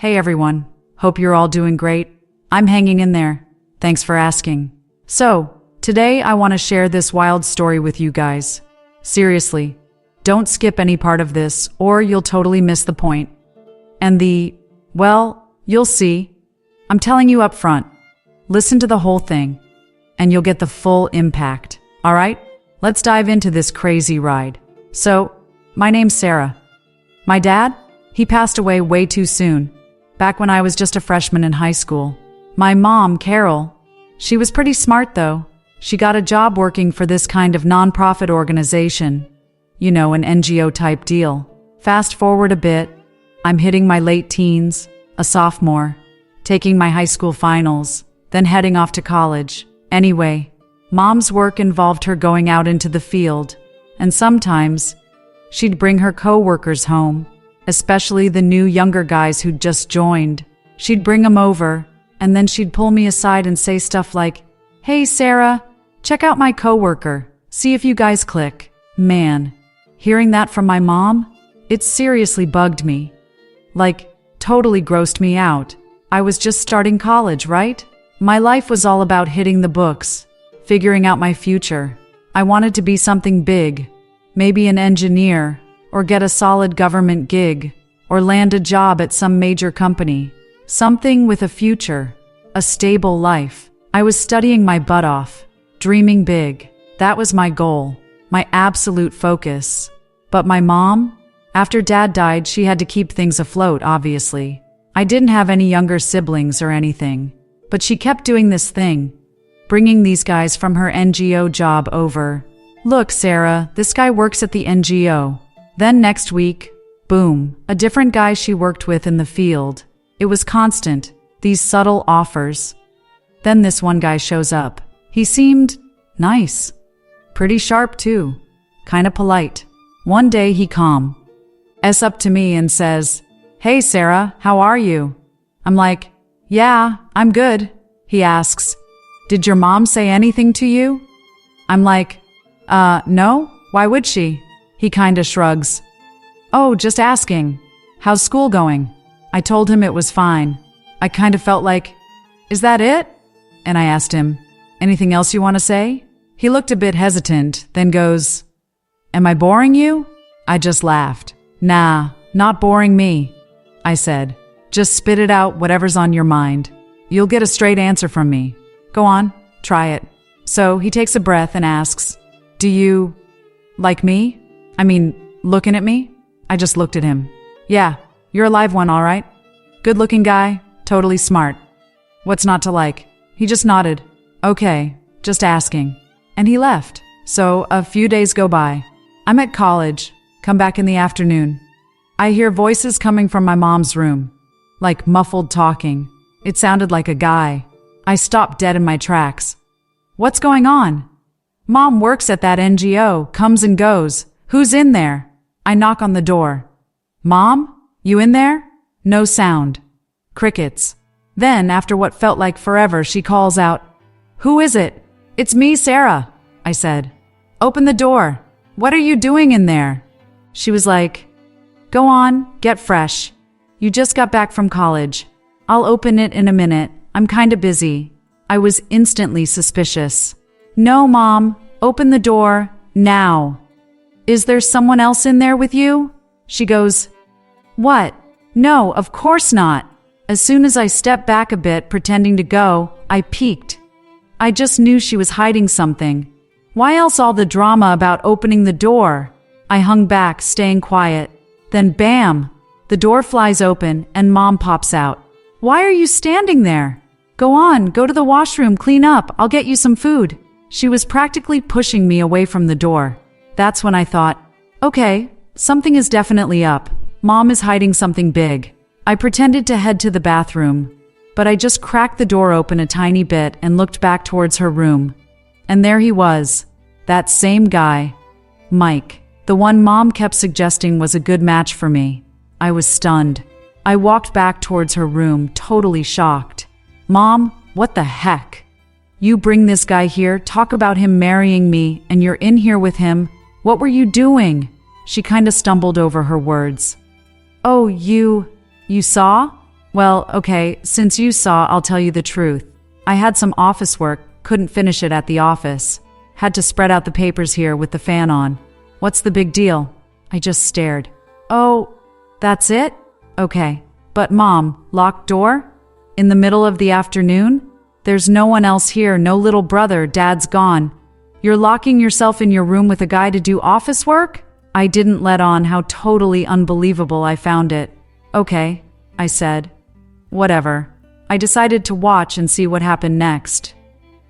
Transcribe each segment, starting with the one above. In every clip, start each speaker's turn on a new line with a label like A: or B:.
A: Hey everyone, hope you're all doing great. I'm hanging in there. Thanks for asking. So, today I want to share this wild story with you guys. Seriously, don't skip any part of this or you'll totally miss the point. And you'll see. I'm telling you up front. Listen to the whole thing, and you'll get the full impact. All right? Let's dive into this crazy ride. So, my name's Sarah. My dad? He passed away way too soon, back when I was just a freshman in high school. My mom, Carol, she was pretty smart though. She got a job working for this kind of nonprofit organization. You know, an NGO type deal. Fast forward a bit, I'm hitting my late teens, a sophomore, taking my high school finals, then heading off to college. Anyway, Mom's work involved her going out into the field, and sometimes she'd bring her co-workers home, especially the new younger guys who'd just joined. She'd bring them over, and then she'd pull me aside and say stuff like, "Hey Sarah, check out my co-worker, see if you guys click." Man, hearing that from my mom, it seriously bugged me. Like, totally grossed me out. I was just starting college, right? My life was all about hitting the books, figuring out my future. I wanted to be something big, maybe an engineer, or get a solid government gig, or land a job at some major company. Something with a future, a stable life. I was studying my butt off, dreaming big. That was my goal, my absolute focus. But my mom? After Dad died, she had to keep things afloat, obviously. I didn't have any younger siblings or anything, but she kept doing this thing, bringing these guys from her NGO job over. "Look, Sarah, this guy works at the NGO." Then next week, boom, a different guy she worked with in the field. It was constant, these subtle offers. Then this one guy shows up. He seemed nice. Pretty sharp too. Kinda polite. One day he calm up to me and says, "Hey Sarah, how are you?" I'm like, "Yeah, I'm good." He asks, "Did your mom say anything to you?" I'm like, no, why would she?" He kinda shrugs. "Oh, just asking. How's school going?" I told him it was fine. I kinda felt like, "Is that it?" And I asked him, "Anything else you want to say?" He looked a bit hesitant, then goes, "Am I boring you?" I just laughed. "Nah, not boring me," I said. "Just spit it out, whatever's on your mind. You'll get a straight answer from me. Go on, try it." So he takes a breath and asks, "Do you like me? I mean, looking at me?" I just looked at him. "Yeah, you're a live one, all right. Good-looking guy, totally smart. What's not to like?" He just nodded. "Okay, just asking." And he left. So a few days go by. I'm at college, come back in the afternoon. I hear voices coming from my mom's room, like muffled talking. It sounded like a guy. I stopped dead in my tracks. What's going on? Mom works at that NGO, comes and goes. Who's in there? I knock on the door. "Mom? You in there?" No sound. Crickets. Then, after what felt like forever, she calls out, "Who is it?" "It's me, Sarah," I said. "Open the door. What are you doing in there?" She was like, "Go on, get fresh. You just got back from college. I'll open it in a minute. I'm kinda busy." I was instantly suspicious. "No, Mom. Open the door. Now." "Is there someone else in there with you?" She goes, "What? No, of course not." As soon as I stepped back a bit, pretending to go, I peeked. I just knew she was hiding something. Why else all the drama about opening the door? I hung back, staying quiet. Then bam! The door flies open and Mom pops out. "Why are you standing there? Go on, go to the washroom, clean up, I'll get you some food." She was practically pushing me away from the door. That's when I thought, okay, something is definitely up. Mom is hiding something big. I pretended to head to the bathroom, but I just cracked the door open a tiny bit and looked back towards her room. And there he was, that same guy, Mike, the one Mom kept suggesting was a good match for me. I was stunned. I walked back towards her room, totally shocked. "Mom, what the heck? You bring this guy here, talk about him marrying me, and you're in here with him? What were you doing?" She kinda stumbled over her words. "Oh, you saw?" Well, okay, since you saw, I'll tell you the truth. I had some office work, couldn't finish it at the office. Had to spread out the papers here with the fan on. What's the big deal? I just stared. Oh, that's it? Okay. But Mom, locked door? In the middle of the afternoon? There's no one else here, no little brother, Dad's gone. You're locking yourself in your room with a guy to do office work? I didn't let on how totally unbelievable I found it. Okay, I said. Whatever. I decided to watch and see what happened next.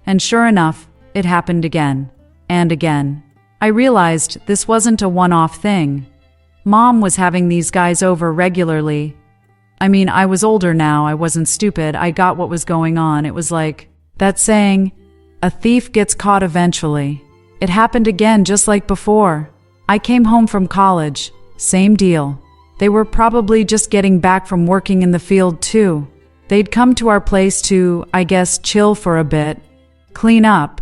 A: And sure enough, it happened again. And again. I realized this wasn't a one-off thing. Mom was having these guys over regularly. I mean, I was older now, I wasn't stupid, I got what was going on. It was like that saying, a thief gets caught eventually. It happened again just like before. I came home from college, same deal. They were probably just getting back from working in the field too. They'd come to our place to, I guess, chill for a bit, clean up.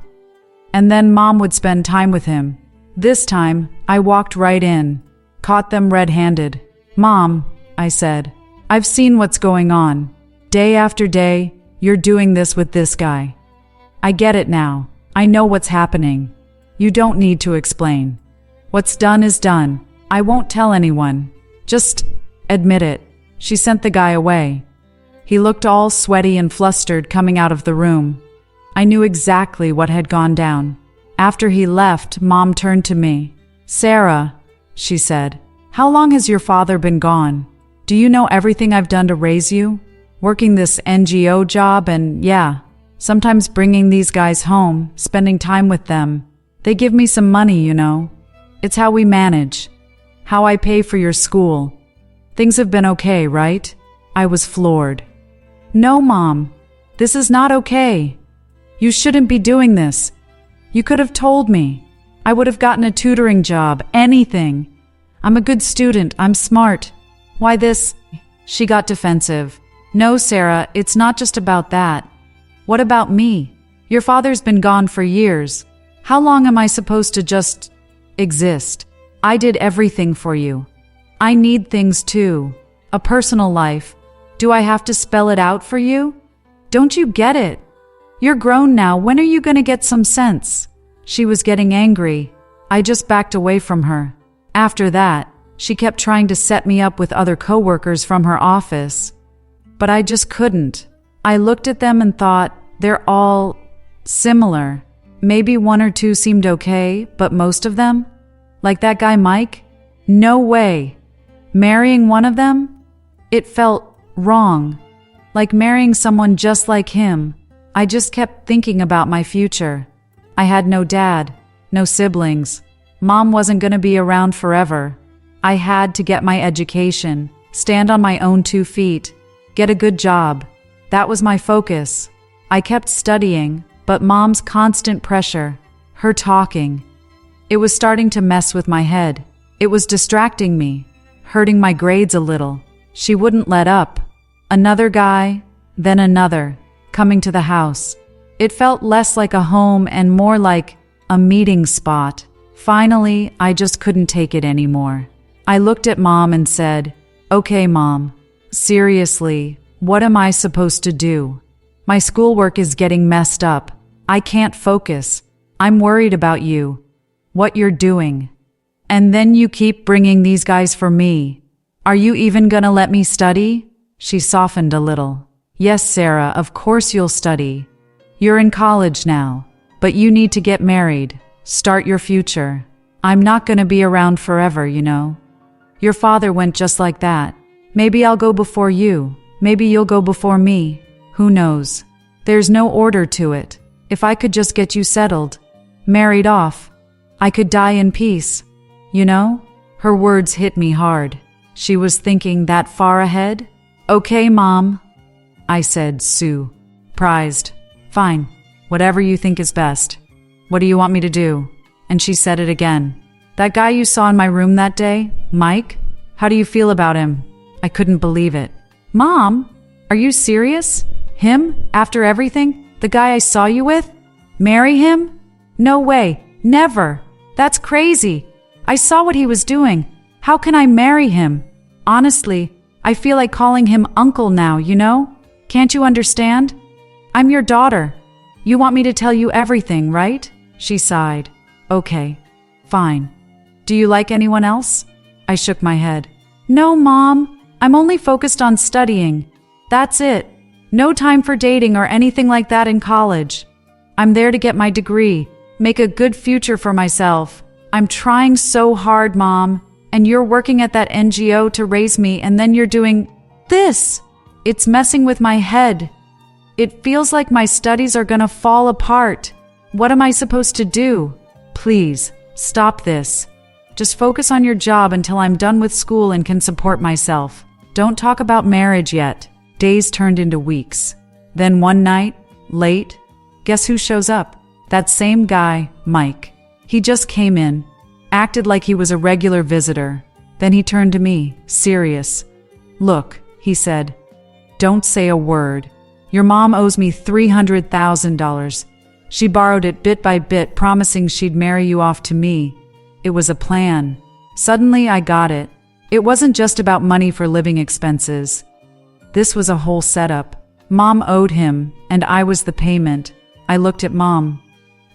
A: And then Mom would spend time with him. This time, I walked right in, caught them red-handed. Mom, I said, I've seen what's going on. Day after day, you're doing this with this guy. I get it now. I know what's happening. You don't need to explain. What's done is done. I won't tell anyone. Just admit it. She sent the guy away. He looked all sweaty and flustered coming out of the room. I knew exactly what had gone down. After he left, Mom turned to me. Sarah, she said, how long has your father been gone? Do you know everything I've done to raise you? Working this NGO job and, yeah, sometimes bringing these guys home, spending time with them. They give me some money, you know. It's how we manage. How I pay for your school. Things have been okay, right? I was floored. No, Mom. This is not okay. You shouldn't be doing this. You could have told me. I would have gotten a tutoring job, anything. I'm a good student. I'm smart. Why this? She got defensive. No, Sarah, it's not just about that. What about me? Your father's been gone for years. How long am I supposed to just exist? I did everything for you. I need things too. A personal life. Do I have to spell it out for you? Don't you get it? You're grown now. When are you going to get some sense? She was getting angry. I just backed away from her. After that, she kept trying to set me up with other coworkers from her office. But I just couldn't. I looked at them and thought, they're all similar. Maybe one or two seemed okay, but most of them? Like that guy Mike? No way. Marrying one of them? It felt wrong. Like marrying someone just like him. I just kept thinking about my future. I had no dad, no siblings. Mom wasn't going to be around forever. I had to get my education, stand on my own 2 feet, get a good job. That was my focus. I kept studying, but Mom's constant pressure, her talking, it was starting to mess with my head. It was distracting me, hurting my grades a little. She wouldn't let up. Another guy, then another, coming to the house. It felt less like a home and more like a meeting spot. Finally, I just couldn't take it anymore. I looked at Mom and said, "Okay, Mom, seriously, what am I supposed to do? My schoolwork is getting messed up. I can't focus. I'm worried about you, what you're doing. And then you keep bringing these guys for me. Are you even gonna let me study?" She softened a little. "Yes, Sarah, of course you'll study. You're in college now, but you need to get married, start your future. I'm not gonna be around forever, you know. Your father went just like that. Maybe I'll go before you. Maybe you'll go before me. Who knows? There's no order to it. If I could just get you settled, married off, I could die in peace. You know?" Her words hit me hard. She was thinking that far ahead? "Okay, Mom," I said, surprised. "Fine. Whatever you think is best. What do you want me to do?" And she said it again. "That guy you saw in my room that day, Mike? How do you feel about him?" I couldn't believe it. "Mom, are you serious? Him? After everything? The guy I saw you with? Marry him? No way. Never. That's crazy. I saw what he was doing. How can I marry him? Honestly, I feel like calling him uncle now, you know? Can't you understand? I'm your daughter. You want me to tell you everything, right? She sighed. Okay, fine. Do you like anyone else? I shook my head. No, Mom. I'm only focused on studying. That's it. No time for dating or anything like that in college. I'm there to get my degree, make a good future for myself. I'm trying so hard, Mom. And you're working at that NGO to raise me, and then you're doing this. It's messing with my head. It feels like my studies are gonna fall apart. What am I supposed to do? Please, stop this. Just focus on your job until I'm done with school and can support myself. Don't talk about marriage yet. Days turned into weeks. Then one night, late, guess who shows up? That same guy, Mike. He just came in, acted like he was a regular visitor. Then he turned to me, serious. Look, he said, don't say a word. Your mom owes me $300,000. She borrowed it bit by bit, promising she'd marry you off to me. It was a plan. Suddenly I got it. It wasn't just about money for living expenses. This was a whole setup. Mom owed him, and I was the payment. I looked at Mom,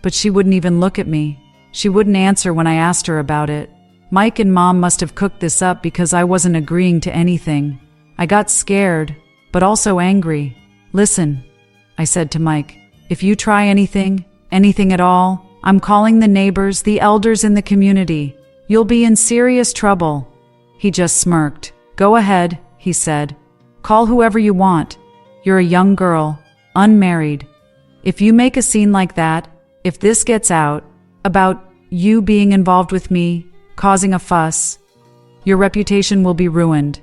A: but she wouldn't even look at me. She wouldn't answer when I asked her about it. Mike and Mom must have cooked this up because I wasn't agreeing to anything. I got scared, but also angry. Listen, I said to Mike, if you try anything at all, I'm calling the neighbors, the elders in the community. You'll be in serious trouble. He just smirked. Go ahead, he said. Call whoever you want. You're a young girl, unmarried. If you make a scene like that, if this gets out, about you being involved with me, causing a fuss, your reputation will be ruined.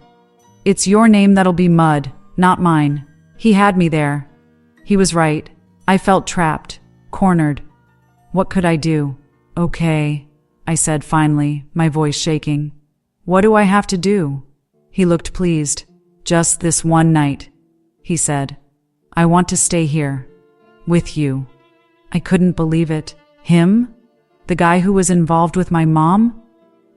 A: It's your name that'll be mud, not mine. He had me there. He was right. I felt trapped, cornered. What could I do? Okay, I said finally, my voice shaking. What do I have to do? He looked pleased. Just this one night, he said. I want to stay here, with you. I couldn't believe it. Him? The guy who was involved with my mom?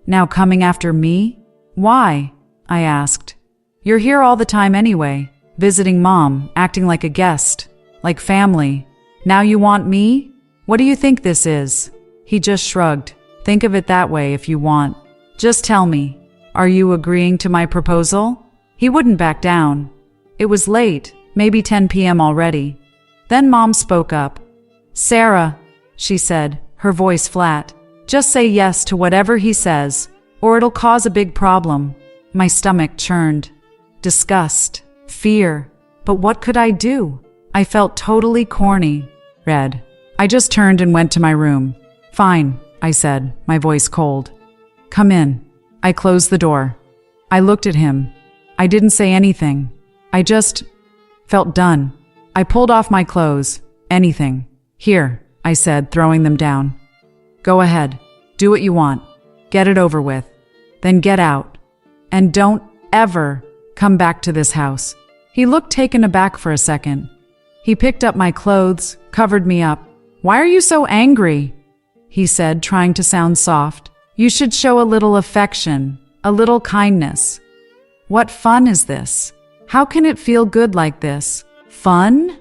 A: Now coming after me? Why? I asked. You're here all the time anyway, visiting Mom, acting like a guest, like family. Now you want me? What do you think this is? He just shrugged. Think of it that way if you want. Just tell me, are you agreeing to my proposal? He wouldn't back down. It was late, maybe 10 p.m. already. Then Mom spoke up. Sarah, she said, her voice flat, just say yes to whatever he says, or it'll cause a big problem. My stomach churned. Disgust, fear. But what could I do? I felt totally corny. Red. I just turned and went to my room. Fine, I said, my voice cold. Come in. I closed the door. I looked at him. I didn't say anything. I just felt done. I pulled off my clothes. Anything. Here, I said, throwing them down. Go ahead. Do what you want. Get it over with. Then get out. And don't ever come back to this house. He looked taken aback for a second. He picked up my clothes, covered me up. Why are you so angry? He said, trying to sound soft. You should show a little affection, a little kindness. What fun is this? How can it feel good like this? Fun?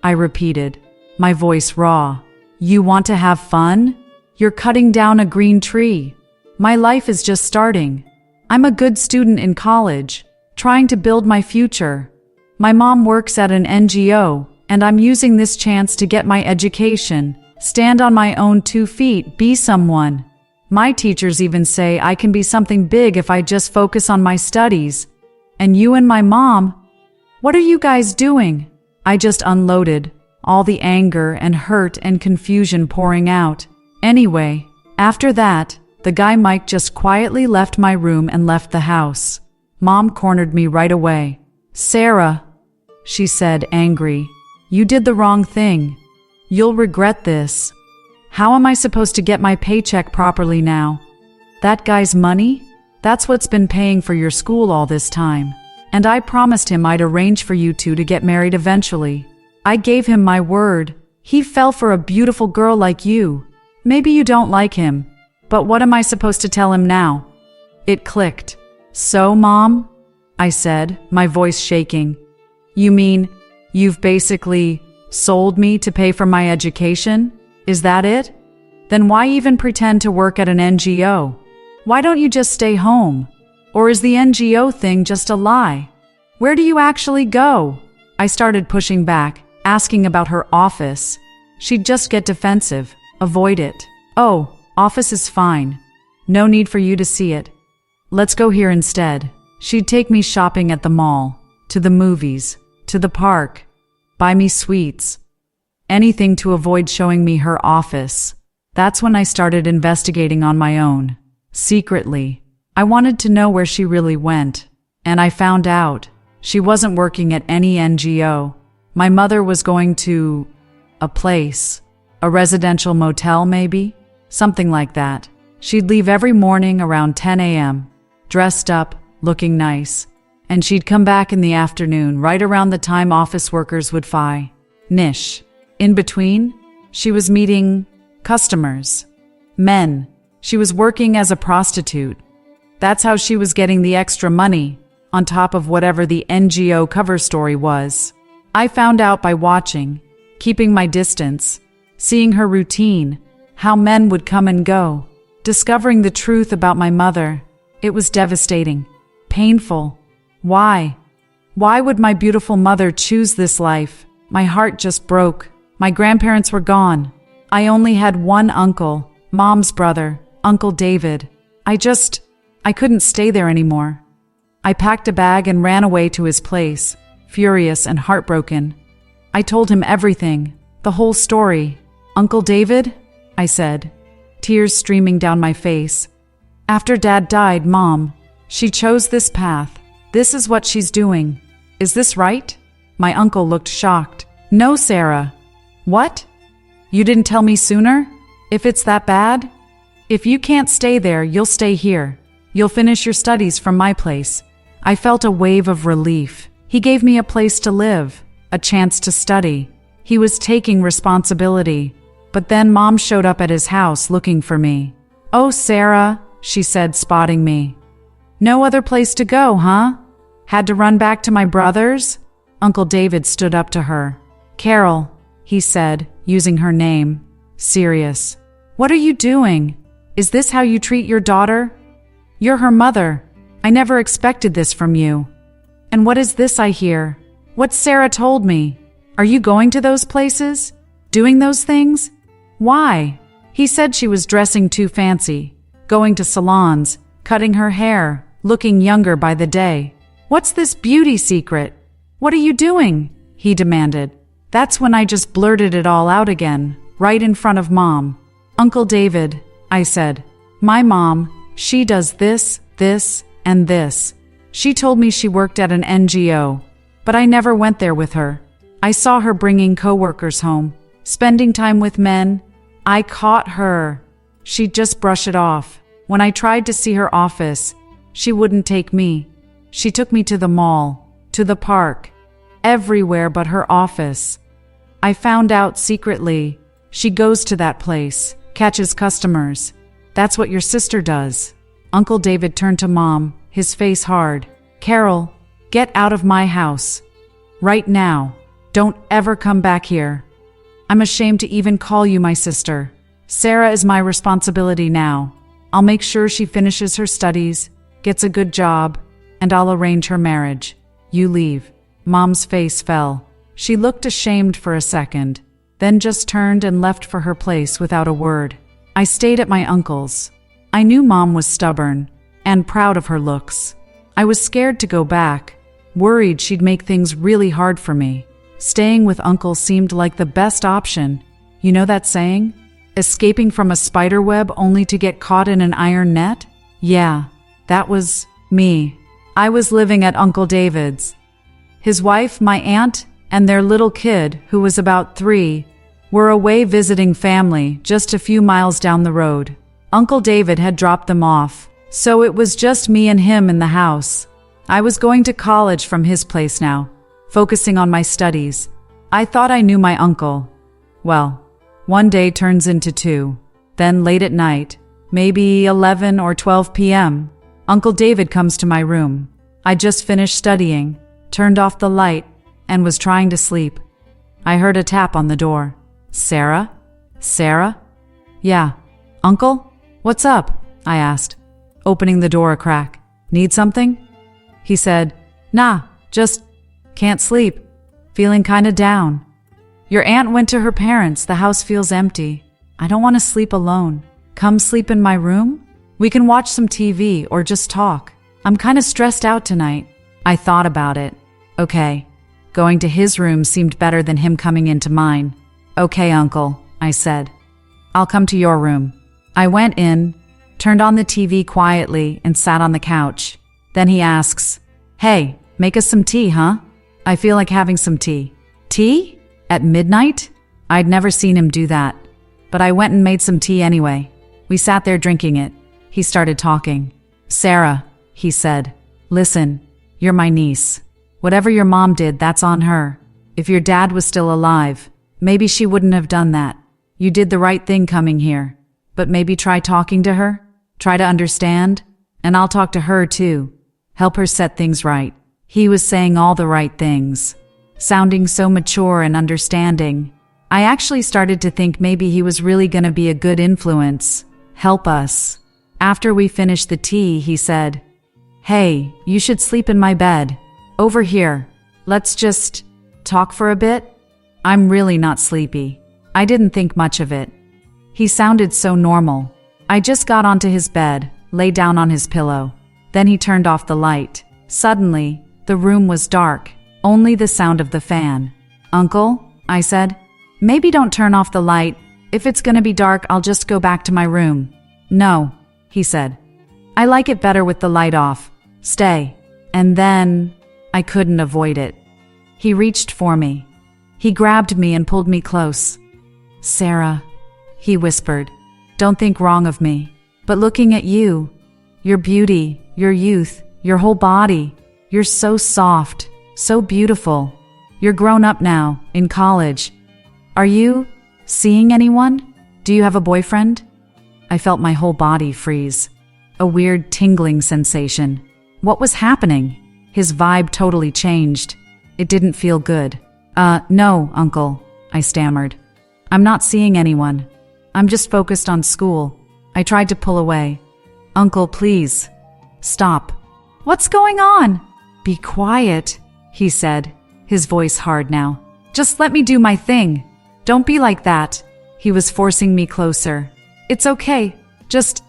A: I repeated, my voice raw. You want to have fun? You're cutting down a green tree. My life is just starting. I'm a good student in college, trying to build my future. My mom works at an NGO, and I'm using this chance to get my education, stand on my own 2 feet, be someone. My teachers even say I can be something big if I just focus on my studies. And you and my mom, what are you guys doing? I just unloaded, all the anger and hurt and confusion pouring out. Anyway, after that, the guy Mike just quietly left my room and left the house. Mom cornered me right away. Sarah, she said, angry, you did the wrong thing. You'll regret this. How am I supposed to get my paycheck properly now? That guy's money? That's what's been paying for your school all this time. And I promised him I'd arrange for you two to get married eventually. I gave him my word. He fell for a beautiful girl like you. Maybe you don't like him, but what am I supposed to tell him now? It clicked. So, Mom? I said, my voice shaking. You mean, you've basically sold me to pay for my education? Is that it? Then why even pretend to work at an NGO? Why don't you just stay home? Or is the NGO thing just a lie? Where do you actually go? I started pushing back, asking about her office. She'd just get defensive, avoid it. Oh, office is fine. No need for you to see it. Let's go here instead. She'd take me shopping at the mall, to the movies, to the park, buy me sweets. Anything to avoid showing me her office. That's when I started investigating on my own. Secretly. I wanted to know where she really went. And I found out. She wasn't working at any NGO. My mother was going to a place. A residential motel, maybe? Something like that. She'd leave every morning around 10 a.m., dressed up, looking nice. And she'd come back in the afternoon, right around the time office workers would finish. In between, she was meeting customers. Men. She was working as a prostitute. That's how she was getting the extra money, on top of whatever the NGO cover story was. I found out by watching, keeping my distance, seeing her routine, how men would come and go, discovering the truth about my mother. It was devastating, painful. Why? Why would my beautiful mother choose this life? My heart just broke. My grandparents were gone. I only had one uncle, Mom's brother, Uncle David. I couldn't stay there anymore. I packed a bag and ran away to his place, furious and heartbroken. I told him everything, the whole story. Uncle David? I said, tears streaming down my face. After Dad died, Mom, she chose this path. This is what she's doing. Is this right? My uncle looked shocked. No, Sarah. What? You didn't tell me sooner? If it's that bad? If you can't stay there, you'll stay here. You'll finish your studies from my place. I felt a wave of relief. He gave me a place to live, a chance to study. He was taking responsibility. But then Mom showed up at his house looking for me. Oh, Sarah, she said, spotting me. No other place to go, huh? Had to run back to my brother's? Uncle David stood up to her. Carol, he said, using her name. Serious. What are you doing? Is this how you treat your daughter? You're her mother. I never expected this from you. And what is this I hear? What Sarah told me. Are you going to those places? Doing those things? Why? He said she was dressing too fancy, going to salons, cutting her hair, looking younger by the day. What's this beauty secret? What are you doing? He demanded. That's when I just blurted it all out again, right in front of Mom. Uncle David, I said. My mom, she does this, and this. She told me she worked at an NGO, but I never went there with her. I saw her bringing coworkers home, spending time with men. I caught her. She'd just brush it off. When I tried to see her office, she wouldn't take me. She took me to the mall, to the park, everywhere but her office. I found out secretly. She goes to that place, catches customers. That's what your sister does. Uncle David turned to Mom, his face hard. Carol, get out of my house. Right now. Don't ever come back here. I'm ashamed to even call you my sister. Sarah is my responsibility now. I'll make sure she finishes her studies, gets a good job, and I'll arrange her marriage. You leave. Mom's face fell. She looked ashamed for a second, then just turned and left for her place without a word. I stayed at my uncle's. I knew Mom was stubborn and proud of her looks. I was scared to go back, worried she'd make things really hard for me. Staying with Uncle seemed like the best option. You know that saying? Escaping from a spider web only to get caught in an iron net? Yeah, that was me. I was living at Uncle David's. His wife, my aunt, and their little kid, who was about 3, were away visiting family just a few miles down the road. Uncle David had dropped them off, so it was just me and him in the house. I was going to college from his place now, focusing on my studies. I thought I knew my uncle. Well, one day turns into 2. Then late at night, maybe 11 or 12 p.m., Uncle David comes to my room. I just finished studying, turned off the light, and was trying to sleep. I heard a tap on the door. Sarah? Sarah? Yeah. Uncle? What's up? I asked, opening the door a crack. Need something? He said, Nah, just can't sleep. Feeling kinda down. Your aunt went to her parents. The house feels empty. I don't want to sleep alone. Come sleep in my room? We can watch some TV or just talk. I'm kinda stressed out tonight. I thought about it. Okay. Going to his room seemed better than him coming into mine. Okay, Uncle, I said. I'll come to your room. I went in, turned on the TV quietly, and sat on the couch. Then he asks, Hey, make us some tea, huh? I feel like having some tea. Tea? At midnight? I'd never seen him do that. But I went and made some tea anyway. We sat there drinking it. He started talking. Sarah, he said, listen, you're my niece. Whatever your mom did, that's on her. If your dad was still alive, maybe she wouldn't have done that. You did the right thing coming here. But maybe try talking to her. Try to understand. And I'll talk to her too. Help her set things right. He was saying all the right things. Sounding so mature and understanding. I actually started to think maybe he was really gonna be a good influence. Help us. After we finished the tea, he said, Hey, you should sleep in my bed. Over here. Let's just talk for a bit. I'm really not sleepy. I didn't think much of it. He sounded so normal. I just got onto his bed, lay down on his pillow. Then he turned off the light. Suddenly, the room was dark, only the sound of the fan. Uncle, I said, maybe don't turn off the light. If it's gonna be dark, I'll just go back to my room. No, he said. I like it better with the light off. Stay. And then, I couldn't avoid it. He reached for me. He grabbed me and pulled me close. Sarah, he whispered, don't think wrong of me. But looking at you, your beauty, your youth, your whole body, you're so soft, so beautiful. You're grown up now, in college. Are you seeing anyone? Do you have a boyfriend? I felt my whole body freeze. A weird tingling sensation. What was happening? His vibe totally changed. It didn't feel good. No, Uncle, I stammered. I'm not seeing anyone. I'm just focused on school. I tried to pull away. Uncle, please. Stop. What's going on? Be quiet, he said, his voice hard now. Just let me do my thing. Don't be like that. He was forcing me closer. It's okay. Just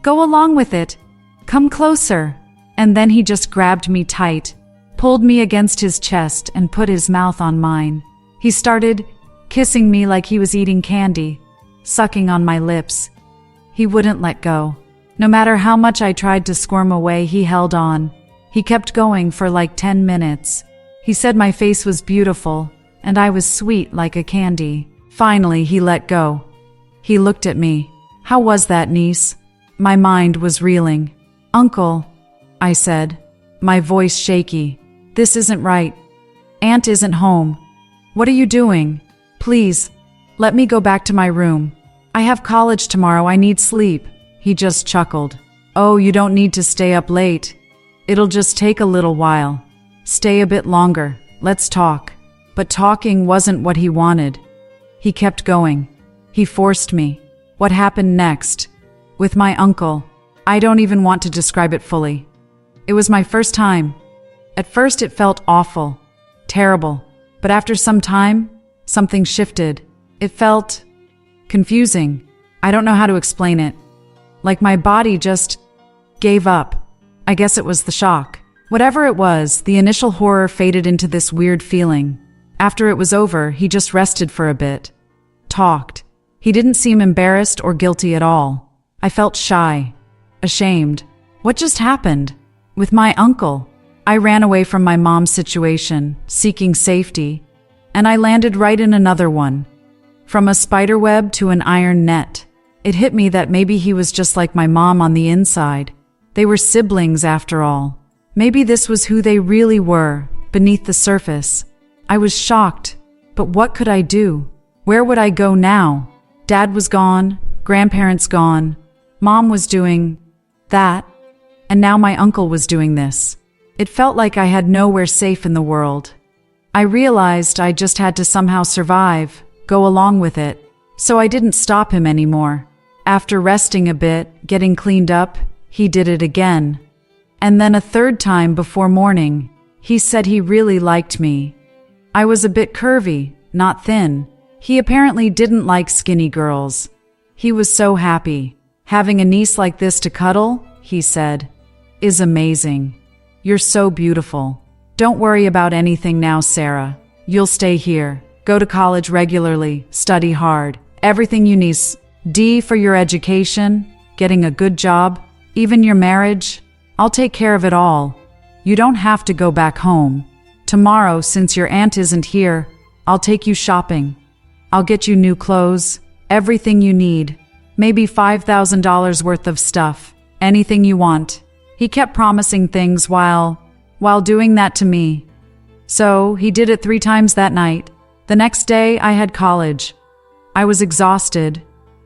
A: go along with it. Come closer. And then he just grabbed me tight, pulled me against his chest and put his mouth on mine. He started kissing me like he was eating candy, sucking on my lips. He wouldn't let go. No matter how much I tried to squirm away, he held on. He kept going for like 10 minutes. He said my face was beautiful, and I was sweet like a candy. Finally, he let go. He looked at me. How was that, niece? My mind was reeling. Uncle, I said, my voice shaky. This isn't right. Aunt isn't home. What are you doing? Please, let me go back to my room. I have college tomorrow. I need sleep. He just chuckled. Oh, you don't need to stay up late. It'll just take a little while. Stay a bit longer. Let's talk. But talking wasn't what he wanted. He kept going. He forced me. What happened next? With my uncle. I don't even want to describe it fully. It was my first time. At first it felt awful, terrible. But after some time, something shifted. It felt confusing. I don't know how to explain it. Like my body just gave up. I guess it was the shock. Whatever it was, the initial horror faded into this weird feeling. After it was over, he just rested for a bit. Talked. He didn't seem embarrassed or guilty at all. I felt shy. Ashamed. What just happened? With my uncle. I ran away from my mom's situation, seeking safety, and I landed right in another one. From a spider web to an iron net. It hit me that maybe he was just like my mom on the inside. They were siblings after all. Maybe this was who they really were, beneath the surface. I was shocked, but what could I do? Where would I go now? Dad was gone, grandparents gone, Mom was doing that, and now my uncle was doing this. It felt like I had nowhere safe in the world. I realized I just had to somehow survive, go along with it. So I didn't stop him anymore. After resting a bit, getting cleaned up, he did it again. And then a third time before morning, he said he really liked me. I was a bit curvy, not thin. He apparently didn't like skinny girls. He was so happy. Having a niece like this to cuddle, he said, is amazing. You're so beautiful. Don't worry about anything now, Sarah. You'll stay here. Go to college regularly, study hard. Everything you need. D for your education, getting a good job, even your marriage. I'll take care of it all. You don't have to go back home. Tomorrow, since your aunt isn't here, I'll take you shopping. I'll get you new clothes, everything you need, maybe $5,000 worth of stuff, anything you want. He kept promising things while doing that to me. So he did it 3 times that night. The next day, I had college. I was exhausted,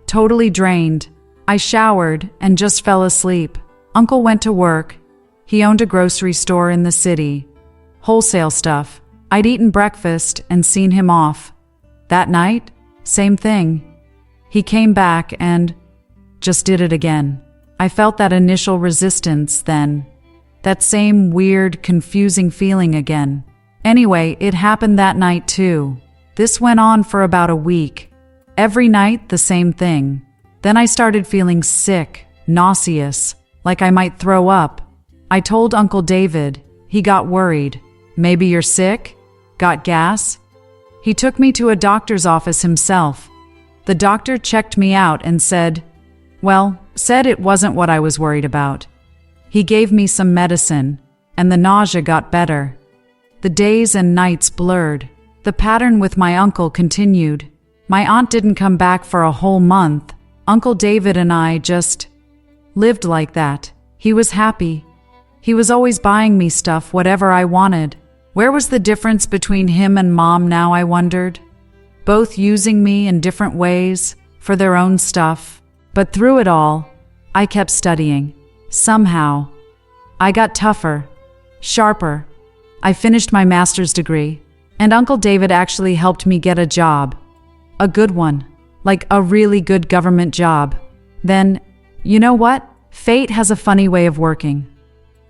A: totally drained. I showered and just fell asleep. Uncle went to work. He owned a grocery store in the city. Wholesale stuff. I'd eaten breakfast and seen him off. That night, same thing. He came back and just did it again. I felt that initial resistance then. That same weird, confusing feeling again. Anyway, it happened that night too. This went on for about a week. Every night, the same thing. Then I started feeling sick, nauseous, like I might throw up. I told Uncle David. He got worried. Maybe you're sick? Got gas? He took me to a doctor's office himself. The doctor checked me out and said it wasn't what I was worried about. He gave me some medicine, and the nausea got better. The days and nights blurred. The pattern with my uncle continued. My aunt didn't come back for a whole month. Uncle David and I just lived like that. He was happy. He was always buying me stuff, whatever I wanted. Where was the difference between him and Mom now, I wondered? Both using me in different ways, for their own stuff. But through it all, I kept studying. Somehow, I got tougher, sharper. I finished my master's degree, and Uncle David actually helped me get a job. A good one, like a really good government job. Then, you know what? Fate has a funny way of working.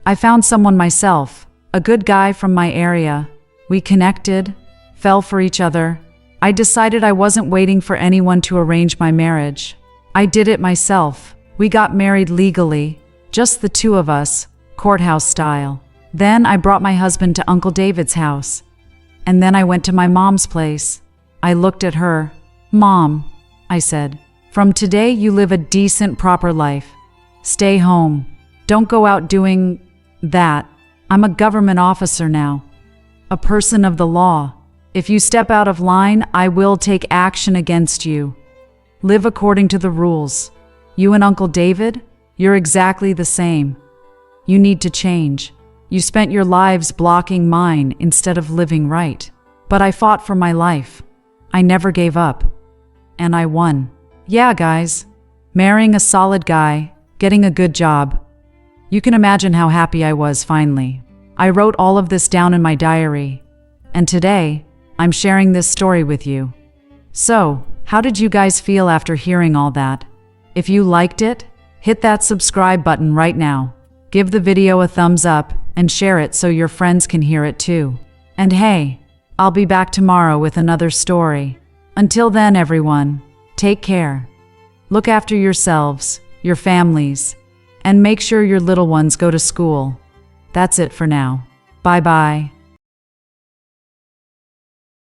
A: I found someone myself, a good guy from my area. We connected, fell for each other. I decided I wasn't waiting for anyone to arrange my marriage. I did it myself. We got married legally, just the 2 of us, courthouse style. Then I brought my husband to Uncle David's house. And then I went to my mom's place. I looked at her. Mom, I said, from today you live a decent, proper life. Stay home. Don't go out doing that. I'm a government officer now. A person of the law. If you step out of line, I will take action against you. Live according to the rules. You and Uncle David, you're exactly the same. You need to change. You spent your lives blocking mine instead of living right. But I fought for my life. I never gave up. And I won. Yeah, guys. Marrying a solid guy, getting a good job. You can imagine how happy I was finally. I wrote all of this down in my diary. And today, I'm sharing this story with you. So, how did you guys feel after hearing all that? If you liked it, hit that subscribe button right now. Give the video a thumbs up and share it so your friends can hear it too. And hey, I'll be back tomorrow with another story. Until then, everyone, take care. Look after yourselves, your families, and make sure your little ones go to school. That's it for now. Bye-bye.